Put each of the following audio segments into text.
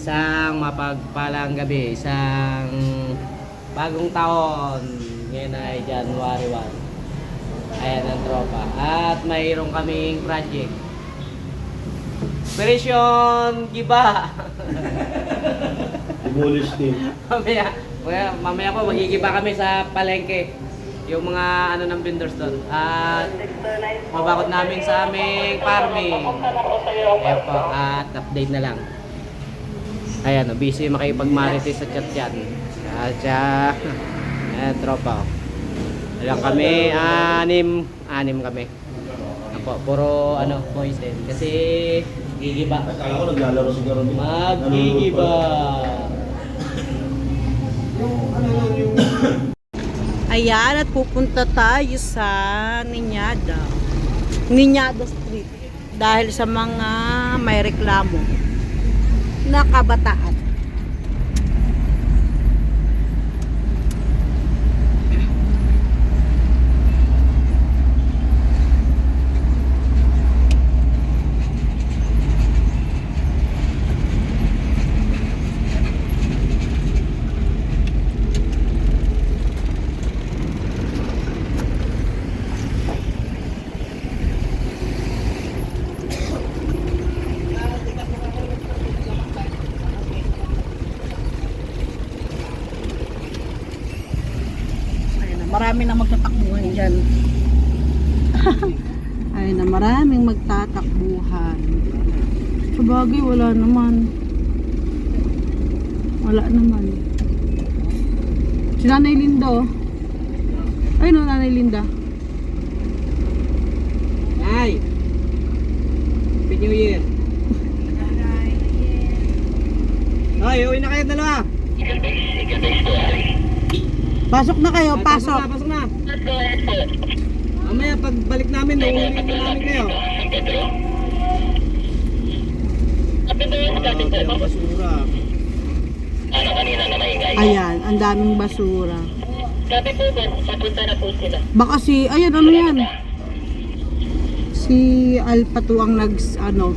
Isang mapagpalang gabi, isang bagong taon. Ngayon ay January 1. Ayan ang tropa. At mayroon kaming project. Operation Giba. Demolish team. mamaya po magigiba kami sa palengke. Yung mga ano ng vendors doon. At mabakot namin sa aming farming. Ayan po. At update na lang. Ayan, busy makipag-marites sa chat yan. At ayan, tropa. Ayan kami, anim kami. Apo, puro ano, boys din. Kasi gigiba. Akala ko naglalaro siguro. Magigiba. Ayan, at pupunta tayo sa Niñada Street dahil sa mga may reklamo na kabataan. Marami na magtatakbuhan dyan. Ay na, maraming magtatakbuhan. Sabagay, wala naman. Si Nanay Linda, oh. Ay no, Nanay Linda. Ay! Happy New Year! Ay, uwi na kayo dalawa! Pasok na kayo, pasok. Pasok na! Mamaya pagbalik namin, nauuwi na namin kayo. Basura. Ayan, ang daming basura. Sabi po ba, papunta na po sila. Baka si, ayan, ano yan? Si Alpatu ang nagsabi.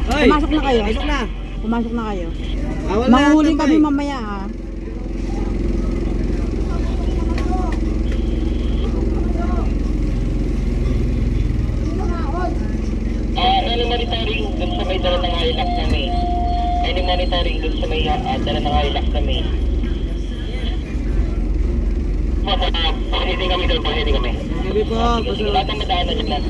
Ay! Pumasok na kayo. Pasok na! Pumasok na kayo. Awal na Manghuli tambay. kami mamaya, ha. Any monitoring dun sa may dala ng Hilux na may. Any monitoring dun sa may dala ng Hilux na may. Hindi kami doon, hindi kami. Gabi po, Sige, lahat ang madaanan dyan lang.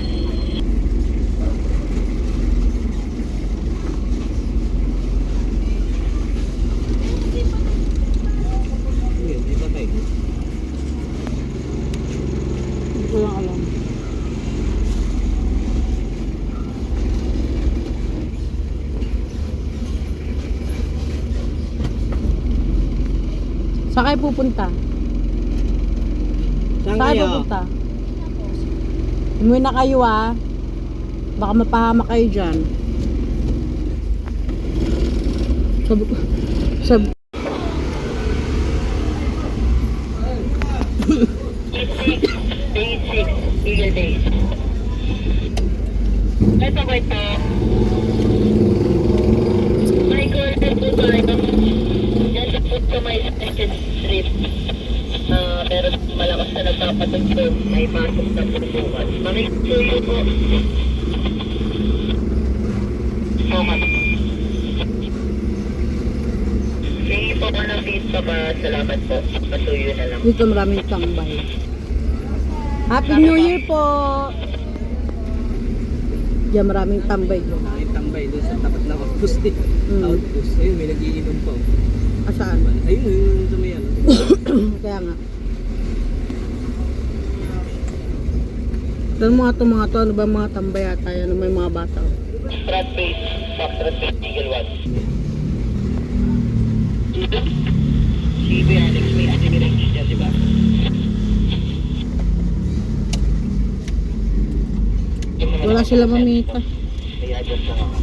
Hindi pa tayo. Hindi ko lang alam. Saan kayo pupunta? Saan Saan kayo kayo? pupunta? Umuwi na kayo, ha. Baka mapahama kayo dyan. Sabi 86, Eagle Days. Ito ko ito. Michael, ito ba ito? Yan sa food ko may second street. Pero malakas na nagpapatugtog. May pasok na po bukas. Makikisuyo po. Focus. Sige po ko ng feed pa ba? Salamat po. Pasuyo na lang. dito maraming tambay. Happy New Year po! Diyan maraming tambay doon. Tambay doon sa tapat ng outpost eh. Outpost. Ayun, may nagiinom pa. Asaan? Ayun, yung sa may ano. Kaya nga. Ito mga to, ano ba mga tambay ata yan, may mga bata. Strat base. Strat base. Eagle 1. CB Alex, may enemy range dyan, di ba? Wala sila mamita. May address lang ako.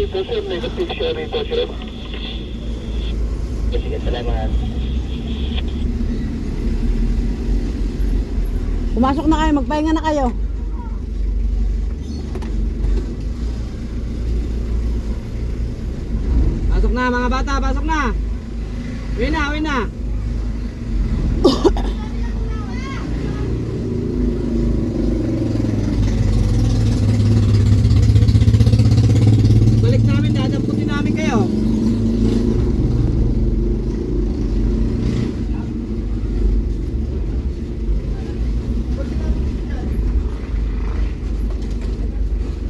rito, sir. Negative siya rito, sir. Sige, salamat. Pumasok na kayo, magpahinga na kayo. Pasok na mga bata, pasok na. Uwi na, uwi na. Balik namin, dadamputin namin kayo.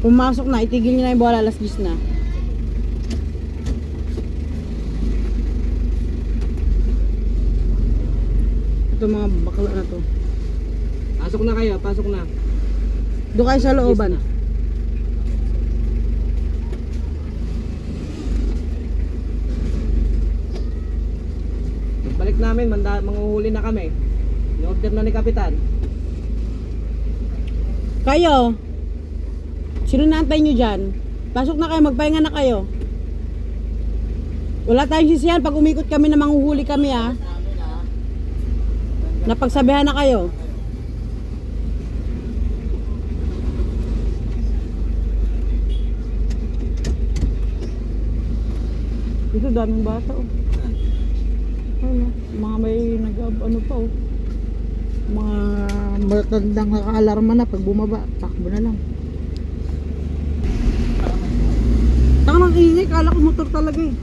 Pumasok na, itigil nyo na yung bola, alas 10 na. Ito mga bakla na to. Pasok na kayo, pasok na. Doon kayo sa looban. Balik namin, manguhuli na kami. Ni-order na ni Kapitan. Kayo, sino naantay nyo dyan? Pasok na kayo, magpahinga na kayo. Wala tayong sisiyan pag umikot kami na manghuhuli kami ha. Napagsabihan na kayo. Ito daming bata oh. Ano, mga may ano pa oh. Mga matandang nakaalarma na pag bumaba, takbo na lang. Tangang ingay, kala ko motor talaga eh.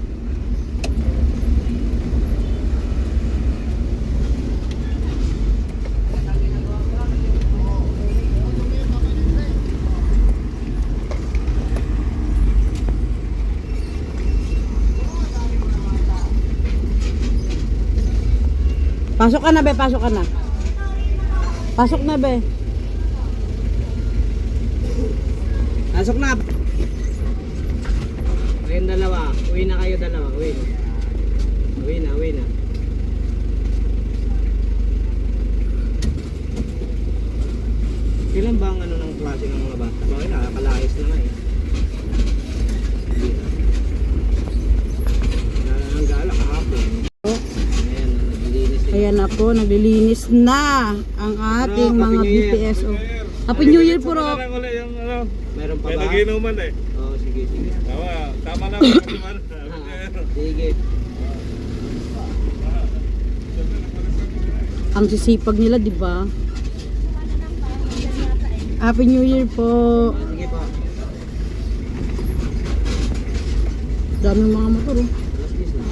Pasok ka na be, pasok ka na. Pasok na be. Pasok na. Kayong dalawa, uwi na kayo dalawa, uwi na. Uwi na, uwi na. Kailan ba ang ano ng klase ng mga bata? Bakit nakakalayas na nga eh. Ang gala kahapon. Ayan, naglilinis din. Ayan na po, naglilinis na ang ating Ano, mga Happy New Year. BPSO. Happy New Year po, Rock. Yung ano, Meron pa may ba? naginuman eh. Oo, sige, sige. Tama na. Naginuman. Sige. Ang sisipag nila, di ba? Happy New Year po. Sige po. Daming mga motor oh. Alas 10 na.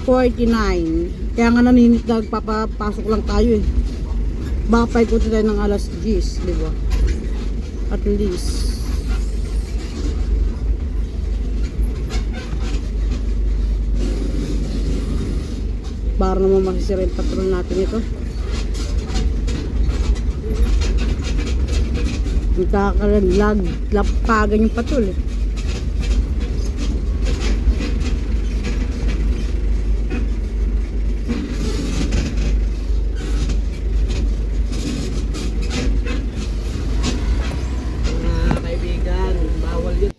9:49. Kaya nga naninit na papapasok lang tayo eh. Baka paikutin tayo ng alas 10, di ba? At least. Para naman masisira yung patrol natin ito. Magkakalaglag, lapagan yung patrol eh. Mga kaibigan, bawal yun.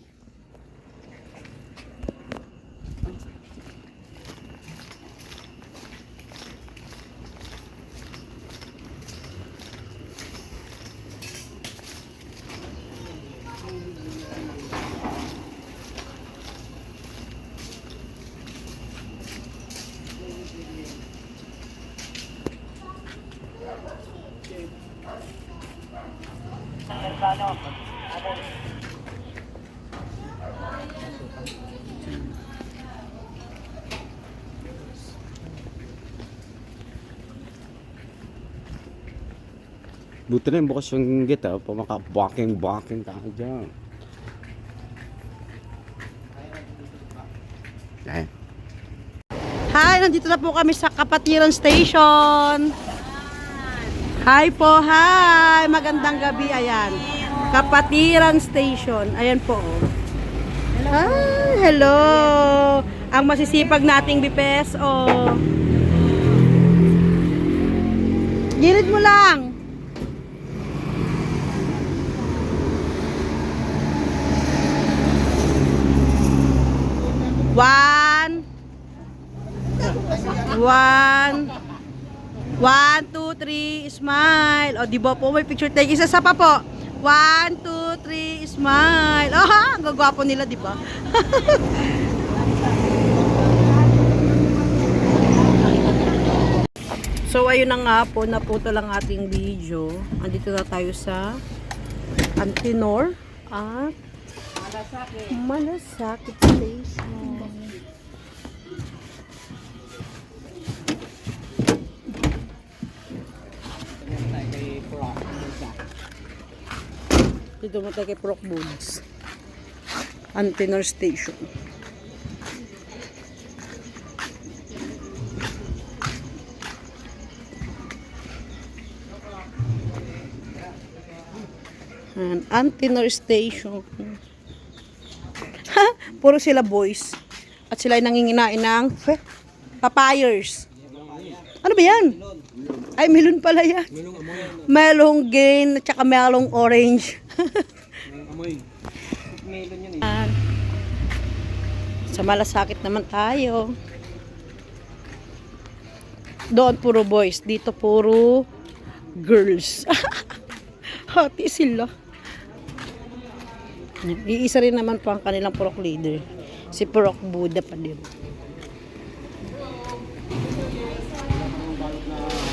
Buti na yung bukas yung gate ha, pamaka-backing ka dyan. Ayan. Hi, nandito na po kami sa Kapatiran Station. Hi po, hi. Magandang gabi, ayan. Kapatiran Station. Ayan po. Hi, hello. Ang masisipag nating BPSO. Gilid mo lang. 1, 2, 3, smile. O, di ba po, may picture take. Isa pa po. 1, 2, 3, smile. Aha, ang gagwapo nila, di ba? So, ayun na nga po, naputo lang ating video. Andito na tayo sa Antinor at Malasakit Station. Dito mo tayo kay Proc Boods. Antinor Station. And Antinor Station. Ha! Puro sila boys. At sila ay nanginginain ng papayers. Ano ba yan? Ay, melon pala yan. Melong green at saka melong orange. Sa Malasakit naman tayo. Doon puro boys. Dito puro girls. Hati sila. Iisa rin naman po ang kanilang Proc leader. Si Proc Buddha pa din.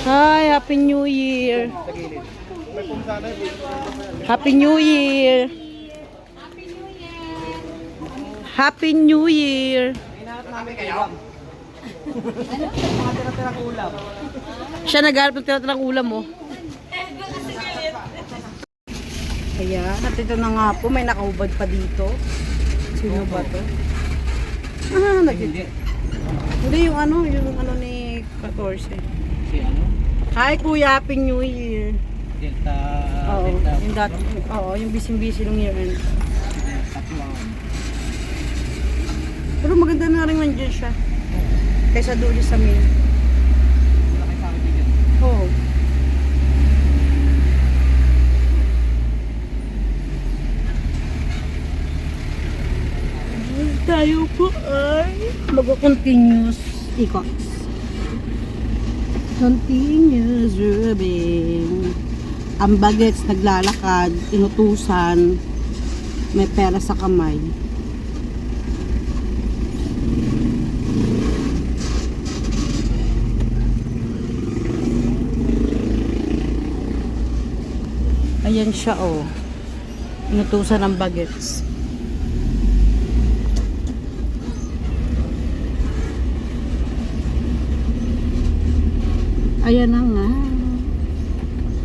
Hi, Happy New Year. Happy New Year. Happy New Year. Siya nagharap ng tira-tirang ulam mo. Ayan, at ito na nga po, may nakahubad pa dito. Sino ba to? Ah, hindi yung ano ni 14. Si ano? Hi Kuya, Happy New Year. Delta. Oo, Delta. yung dati, yung busy-busy ng year end. Pero maganda na rin nandiyan siya. Kaysa doon sa main. Oo. Tayo po ay mag-continuous ikots. Continuous rubbing. Ang bagets naglalakad, inutusan, may pera sa kamay. Ayan siya oh. Inutusan ng bagets. Ayan na nga.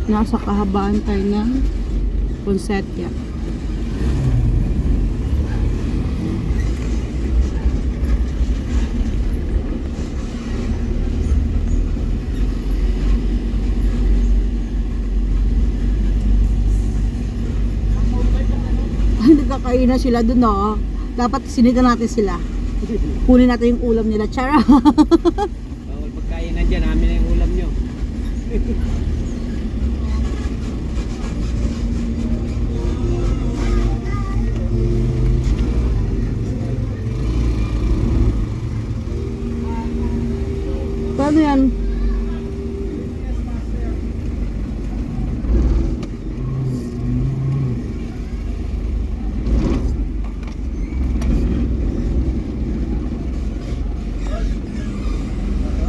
Nasa kahabaan tayo ng Poinsettia. Nagkakainan sila dun, no? Dapat sinita natin sila. Kunin natin yung ulam nila. Chara! Bawal pagkainan dyan, amin na yung ulam nyo. Paano yan?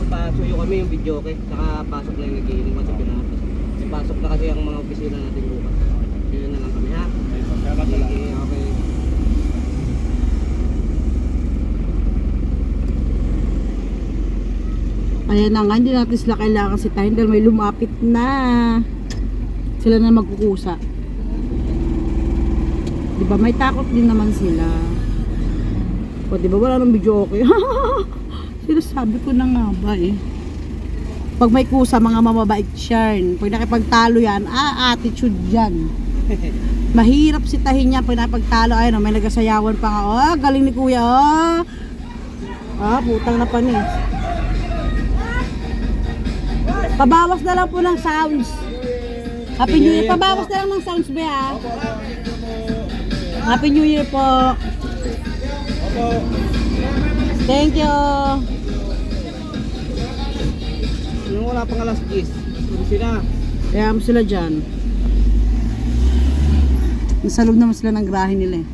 Pasuyo kami yung video okay, saka pasok lang yung nagiinom sa pinatas. Pasok na kasi ang mga opisina natin bukas. Yun na lang kami ha. Okay, okay. Ayan na nga, hindi natin sila kailangan sitahin dahil may lumapit na. Sila na magkukusa. Diba, may takot din naman sila. O diba, wala nang video okay. Sinasabi ko na nga ba eh. Pag may kusa, mga mamabait yan. Pag nakipagtalo yan, attitude yan. Mahirap sitahin niya pag nakipagtalo. Ayun, may nagasayawan pa nga. Oh, galing ni kuya. Oh. Putang na panis. Pabawas na lang po ng sounds. Happy New Year. Pabawas na lang ng sounds ba ha? Happy New Year po. Thank you. Yung wala pang alas 10. Puro sila. Kaya mo sila dyan. Nasa loob naman sila ng grahe nila eh.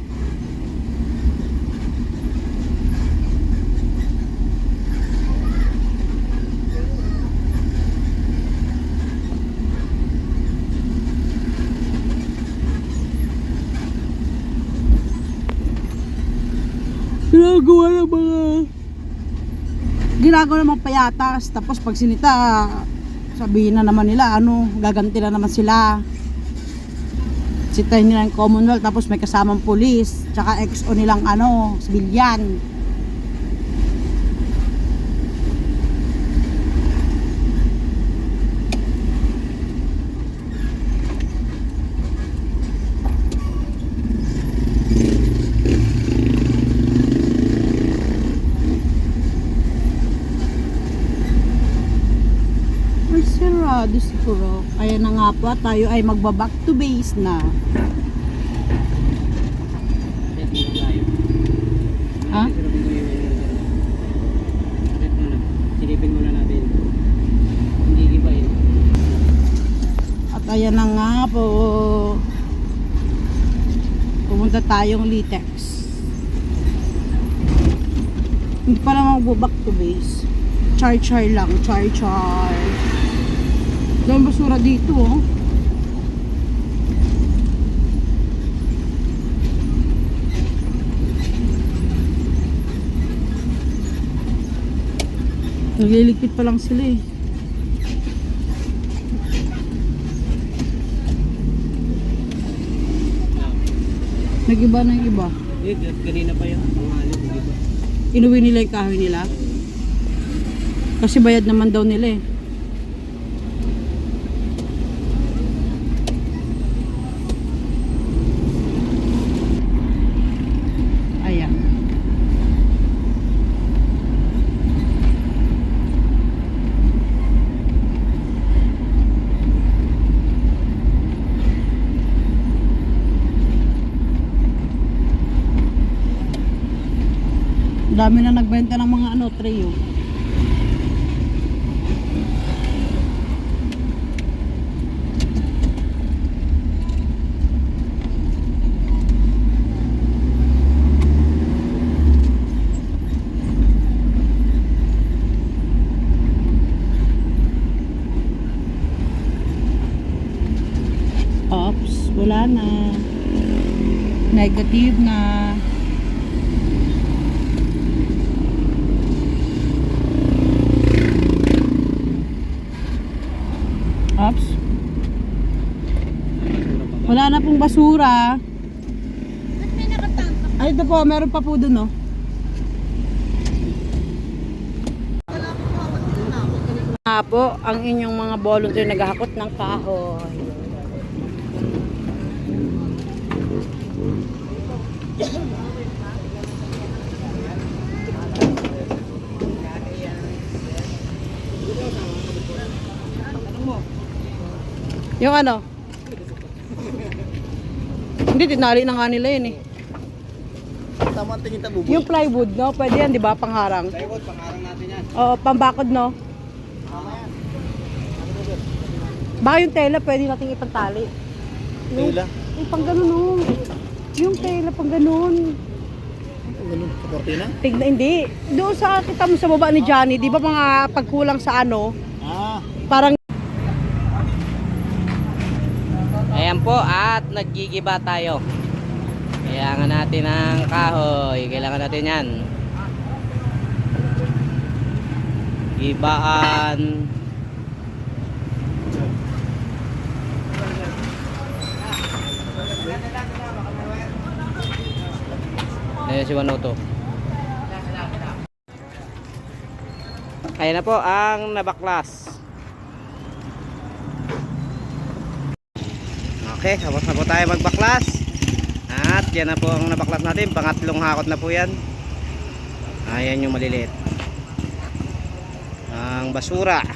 Ginagawa ng mga payatas, tapos pag sinita sabihin na naman nila ano, gaganti na naman sila. Sitahin nila yung Commonwealth, tapos may kasamang pulis, tsaka XO nilang ano, civilian. Ay, sarado siguro. Kaya na nga po, tayo ay magba-back to base na. Ha? Silipin muna natin. Hindi gibayin. At ayan na nga po. Pumunta tayong Litex. Hindi pa naman magba-back to base. Char lang, char. Dahil basura dito oh. Nagliligpit pa lang sila eh. Nag-iba na yung iba. Kanina pa yan. Inuwi nila yung kahoy nila. Kasi bayad naman daw nila eh. Ayan. Dami na nagbenta ng mga ano, tray oh. Ops, wala na. Negative na. Ops. Wala na pong basura. Ay, ito po, meron pa po dun, oh. Nga po, ang inyong mga volunteer naghahakot ng kahoy. Yung ano? Hindi, tinali na nga nila yun eh. Tama ang tingin tabuboy. Yung plywood, no? Pwede yan, di ba? Pangharang. Plywood, pangarang natin yan. Oo, pambakod, no? Baka yung tela, pwede nating ipantali. Tela? Yung pang ganun, no? Yung tela, pang ganun. Ganun, kortina? Tignan, hindi. Doon sa, kita mo sa baba ni Johnny, di ba mga pagkulang sa ano? Parang Ayan po, at naggigiba tayo. Kailangan natin ng kahoy. Kailangan natin yan. Gibaan. Ayan si Wanoto. Ayan na po ang nabaklas. Okay, tapos na po tayo magbaklas. At yan na po ang nabaklas natin. Pangatlong hakot na po yan. Ayan yung maliliit. Ang basura.